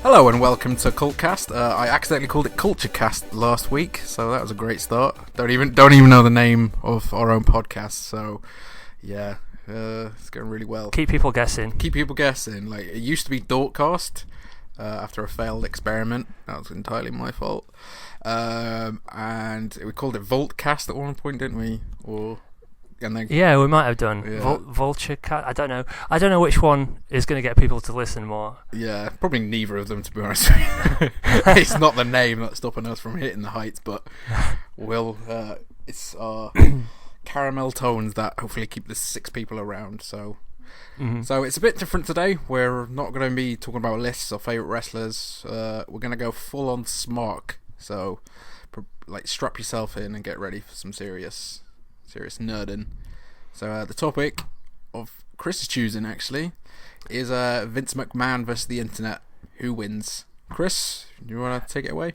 Hello and welcome to CULTCAST. I accidentally called it CULTCAST last week, so that was a great start. Don't even know the name of our own podcast, so yeah, it's going really well. Keep people guessing. Like, it used to be ThoughtCast after a failed experiment. That was entirely my fault. And we called it VoltCast at one point, didn't we? Yeah, we might have done. Yeah. Vulture Cat. I don't know which one is going to get people to listen more. Yeah, probably neither of them, to be honest with you. It's not the name that's stopping us from hitting the heights, but it's our caramel tones that hopefully keep the 6 people around. So it's a bit different today. We're not going to be talking about lists or favourite wrestlers. We're going to go full on smark. So strap yourself in and get ready for some serious nerding. So the topic of Chris's choosing actually is Vince McMahon versus the internet. Who wins? Chris, do you want to take it away?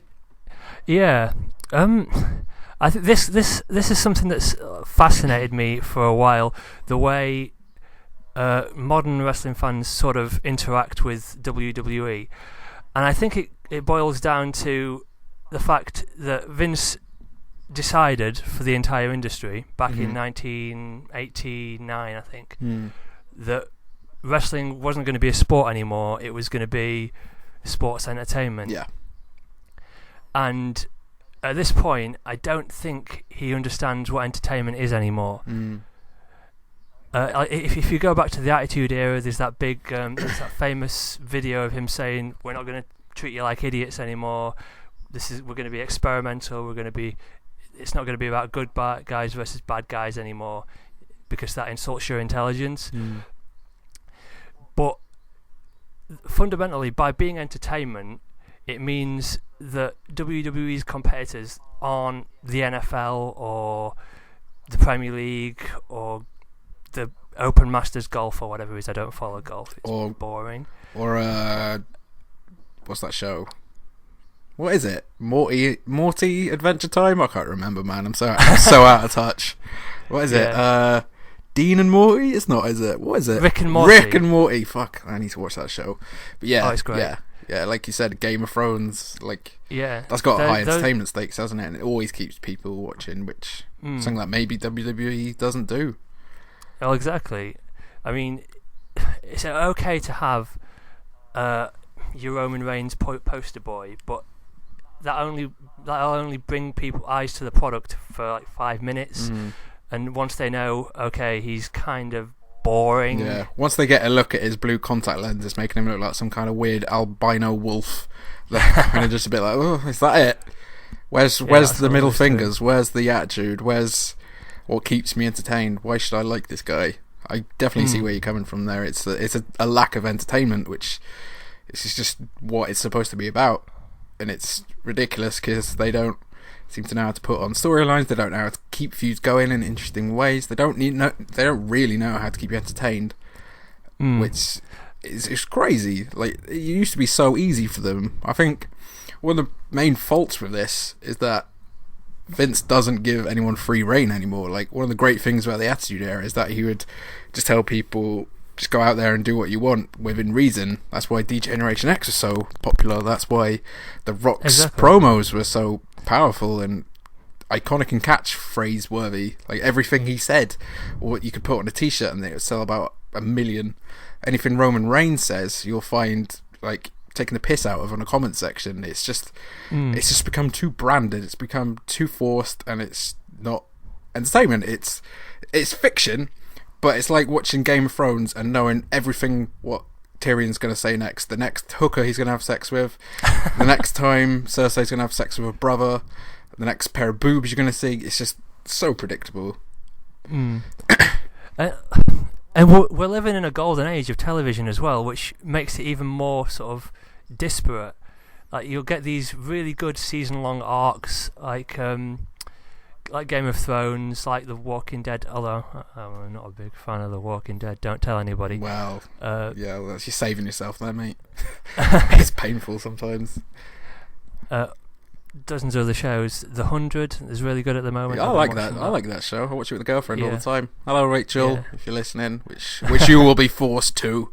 Yeah. I think this is something that's fascinated me for a while. The way modern wrestling fans sort of interact with WWE, and I think it boils down to the fact that Vince decided for the entire industry back in 1989, I think, that wrestling wasn't going to be a sport anymore. It was going to be sports entertainment. Yeah. And at this point, I don't think he understands what entertainment is anymore. If you go back to the Attitude Era, there's that there's that famous video of him saying, "We're not going to treat you like idiots anymore. We're going to be experimental. It's not going to be about good guys versus bad guys anymore, because that insults your intelligence." But fundamentally, by being entertainment, it means that WWE's competitors aren't the NFL or the Premier League or the Open Masters Golf or whatever it is. I don't follow golf. It's boring. Or what's that show? What is it? Morty Adventure Time? I can't remember, man. I'm so out of touch. What is it? Dean and Morty? It's not, is it? What is it? Rick and Morty. Rick and Morty. Fuck, I need to watch that show. But yeah, it's great. Yeah, like you said, Game of Thrones. That's got high entertainment stakes, hasn't it? And it always keeps people watching, which something that maybe WWE doesn't do. Oh, exactly. I mean, it's okay to have your Roman Reigns poster boy, but that'll only bring people eyes to the product for like 5 minutes, and once they know, okay, he's kind of boring. Yeah. Once they get a look at his blue contact lens, it's making him look like some kind of weird albino wolf. And they're just a bit like, oh, is that it? Where's the middle fingers? True. Where's the attitude? Where's what keeps me entertained? Why should I like this guy? I definitely see where you're coming from there. It's a lack of entertainment, which is just what it's supposed to be about. And it's ridiculous because they don't seem to know how to put on storylines. They don't know how to keep feuds going in interesting ways. They don't really know how to keep you entertained, which is crazy. Like, it used to be so easy for them. I think one of the main faults with this is that Vince doesn't give anyone free reign anymore. Like, one of the great things about the Attitude Era is that he would just tell people, just go out there and do what you want within reason. That's why D-Generation X was so popular. That's why The Rock's promos were so powerful and iconic and catchphrase worthy. Like, everything he said, or what you could put on a t-shirt and it would sell about 1 million. Anything Roman Reigns says, you'll find like taking the piss out of in a comment section. It's just become too branded. It's become too forced, and it's not entertainment. It's fiction. But it's like watching Game of Thrones and knowing everything what Tyrion's going to say next. The next hooker he's going to have sex with. The next time Cersei's going to have sex with her brother. The next pair of boobs you're going to see. It's just so predictable. And we're living in a golden age of television as well, which makes it even more sort of disparate. Like, you'll get these really good season-long arcs, like Game of Thrones, like The Walking Dead, although I'm not a big fan of The Walking Dead, don't tell anybody. Well, yeah, well, you're saving yourself there, mate. It's painful sometimes. Dozens of other shows. The 100 is really good at the moment. Yeah, I like that. I like that show. I watch it with a girlfriend all the time. Hello, Rachel, if you're listening, which you will be forced to.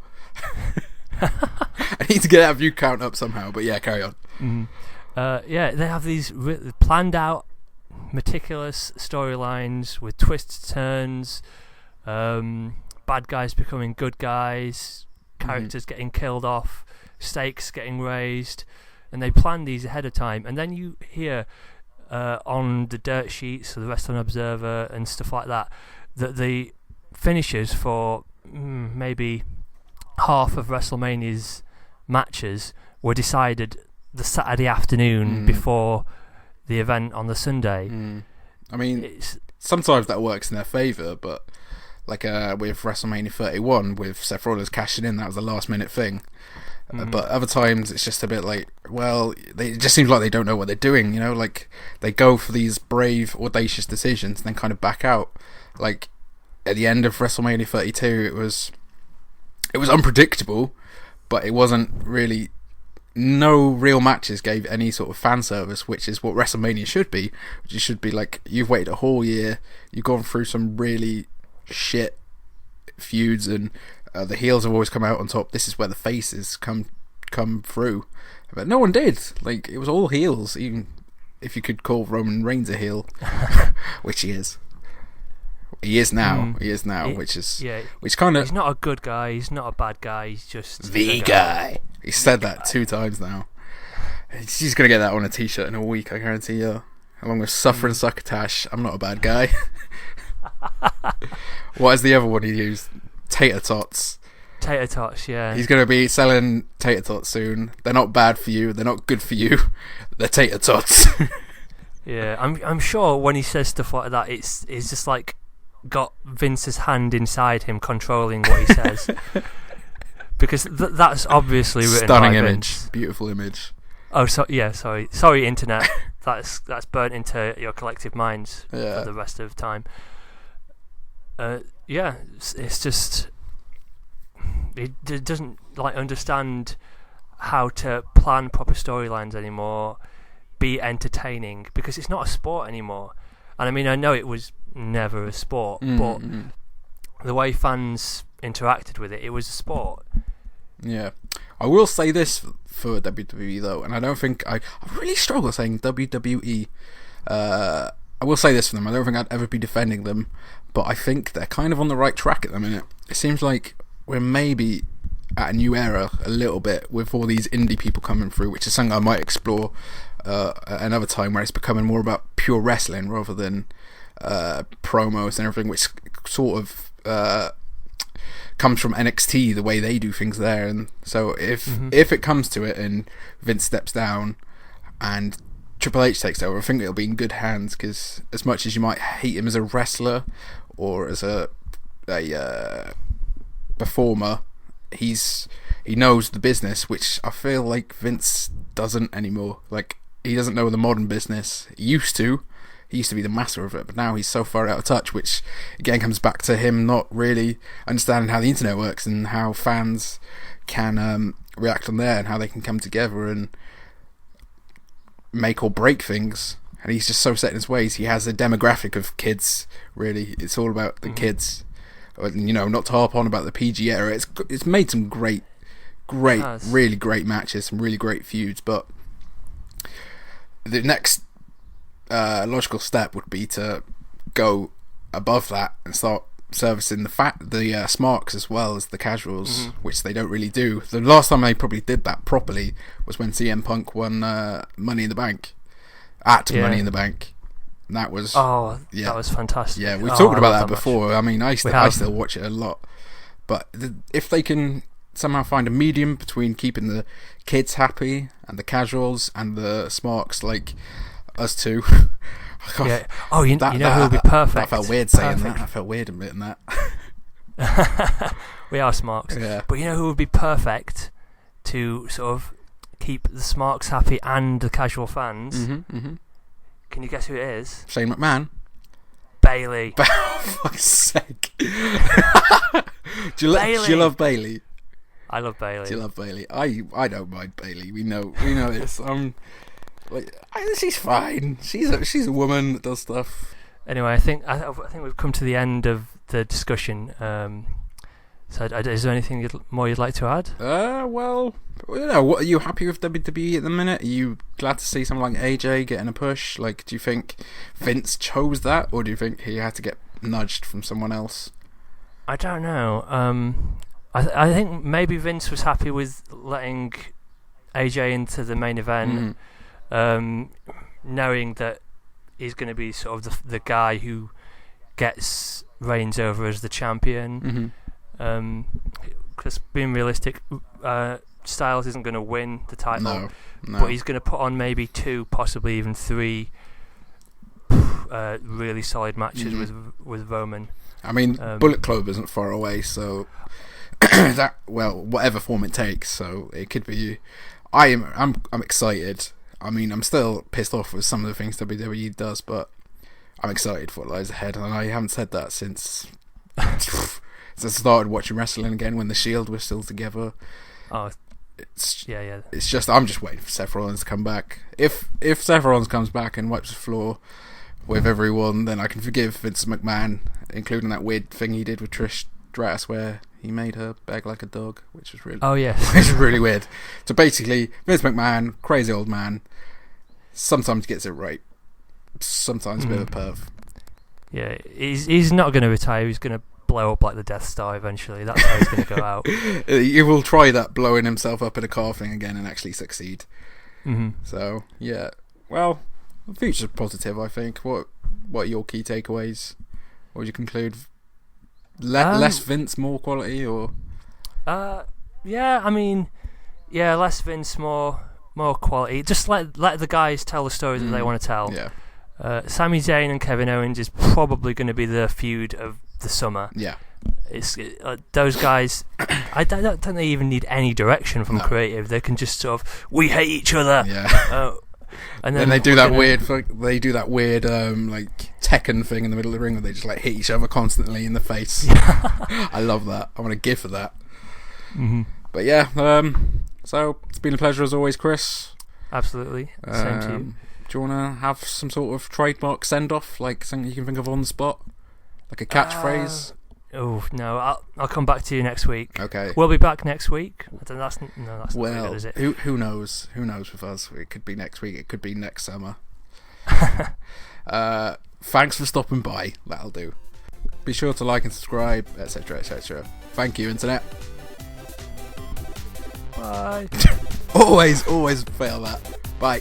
I need to get that view count up somehow, but yeah, carry on. Yeah, they have these planned out, meticulous storylines with twists, turns, bad guys becoming good guys, characters getting killed off, stakes getting raised, and they plan these ahead of time. And then you hear on the dirt sheets of the Wrestling Observer and stuff like that the finishes for maybe half of WrestleMania's matches were decided the Saturday afternoon before the event on the Sunday. I mean, sometimes that works in their favour, but like with WrestleMania 31, with Seth Rollins cashing in, that was a last minute thing. But other times it's just a bit like, well, it just seems like they don't know what they're doing, you know, like they go for these brave, audacious decisions and then kind of back out. Like at the end of WrestleMania 32, it was unpredictable, but it wasn't really. No real matches gave any sort of fan service, which is what WrestleMania should be. Which it should be like, you've waited a whole year, you've gone through some really shit feuds, and the heels have always come out on top. This is where the faces come through, but no one did. Like, it was all heels, even if you could call Roman Reigns a heel, which he is. He is now. Which kind of. He's not a good guy. He's not a bad guy. He's just the guy. He said that 2 times now. He's gonna get that on a t-shirt in a week, I guarantee you. Along with Suffer and Succotash. I'm not a bad guy. What is the other one he used? Tater tots. Tater tots, yeah. He's gonna be selling tater tots soon. They're not bad for you. They're not good for you. They're tater tots. Yeah, I'm sure when he says stuff like that, it's just like got Vince's hand inside him controlling what he says. Because that's obviously written Stunning by image. Vince. Beautiful image. Oh, sorry, internet. that's burnt into your collective minds for the rest of the time. Yeah, it's just it doesn't like understand how to plan proper storylines anymore, be entertaining, because it's not a sport anymore. And I mean, I know it was never a sport, but the way fans interacted with it, it was a sport. Yeah. I will say this for WWE though, and I don't think I really struggle saying WWE. I will say this for them, I don't think I'd ever be defending them, but I think they're kind of on the right track at the minute. It seems like we're maybe at a new era a little bit with all these indie people coming through, which is something I might explore at another time, where it's becoming more about pure wrestling rather than promos and everything, which sort of comes from NXT, the way they do things there. And so if it comes to it and Vince steps down and Triple H takes over, I think it'll be in good hands, because as much as you might hate him as a wrestler or as a performer, he knows the business, which I feel like Vince doesn't anymore. Like, he doesn't know the modern business. He used to be the master of it, but now he's so far out of touch, which again comes back to him not really understanding how the internet works and how fans can react on there and how they can come together and make or break things. And he's just so set in his ways. He has a demographic of kids, really. It's all about the kids. You know, not to harp on about the PG era. It's made some great, really great matches, some really great feuds, but the next logical step would be to go above that and start servicing the smarks as well as the casuals, which they don't really do. The last time they probably did that properly was when CM Punk won Money in the Bank Money in the Bank. And that was that was fantastic. Yeah, we've talked about that before. I mean, I still watch it a lot, but if they can somehow find a medium between keeping the kids happy and the casuals and the smarks like us two. Yeah. Oh, you know who would be perfect? I felt weird saying that. I felt weird admitting that. We are smarks. Yeah. But you know who would be perfect to sort of keep the smarks happy and the casual fans? Can you guess who it is? Shane McMahon. Bailey. For fuck's sake. Do you love Bailey? I love Bailey. Do you love Bailey? I don't mind Bailey. We know this. She's fine. She's a woman that does stuff. Anyway, I think we've come to the end of the discussion. So, is there anything more you'd like to add? Well, what, are you happy with WWE at the minute? Are you glad to see someone like AJ getting a push? Like, do you think Vince chose that, or do you think he had to get nudged from someone else? I don't know. I think maybe Vince was happy with letting AJ into the main event, knowing that he's going to be sort of the guy who gets reigns over as the champion. Because being realistic, Styles isn't going to win the title, No. but he's going to put on maybe 2, possibly even 3 really solid matches with Roman. I mean, Bullet Club isn't far away, so whatever form it takes, so it could be. I'm excited. I mean, I'm still pissed off with some of the things WWE does, but I'm excited for what lies ahead, and I haven't said that since I started watching wrestling again when the Shield was still together. Oh, it's It's just I'm just waiting for Seth Rollins to come back. If Seth Rollins comes back and wipes the floor with everyone, then I can forgive Vince McMahon, including that weird thing he did with Trish Stratus where he made her beg like a dog, which was really which was really weird. So basically, Vince McMahon, crazy old man, sometimes gets it right, sometimes a bit of a perv. Yeah, he's not going to retire. He's going to blow up like the Death Star eventually. That's how he's going to go out. He will try that blowing himself up in a car thing again and actually succeed. So yeah, well, the future's positive, I think. What are your key takeaways? What would you conclude? Less Vince, more quality, or? Yeah, I mean, less Vince, more quality. Just let the guys tell the stories that they want to tell. Yeah. Sami Zayn and Kevin Owens is probably going to be the feud of the summer. Yeah. It's those guys. I don't think they even need any direction from creative. They can just sort of, we hate each other. Yeah. And then they do that weird. They do that weird like Tekken thing in the middle of the ring where they just like hit each other constantly in the face. I love that. I want a gif of that. But yeah. So it's been a pleasure as always, Chris. Absolutely. Same to you. Do you want to have some sort of trademark send-off, like something you can think of on the spot? Like a catchphrase? No, I'll come back to you next week. Okay. We'll be back next week. That's not good, is it? Who knows? Who knows with us? It could be next week, it could be next summer. Thanks for stopping by. That'll do. Be sure to like and subscribe, etc, etc. Thank you, Internet. Bye. always fail that. Bye.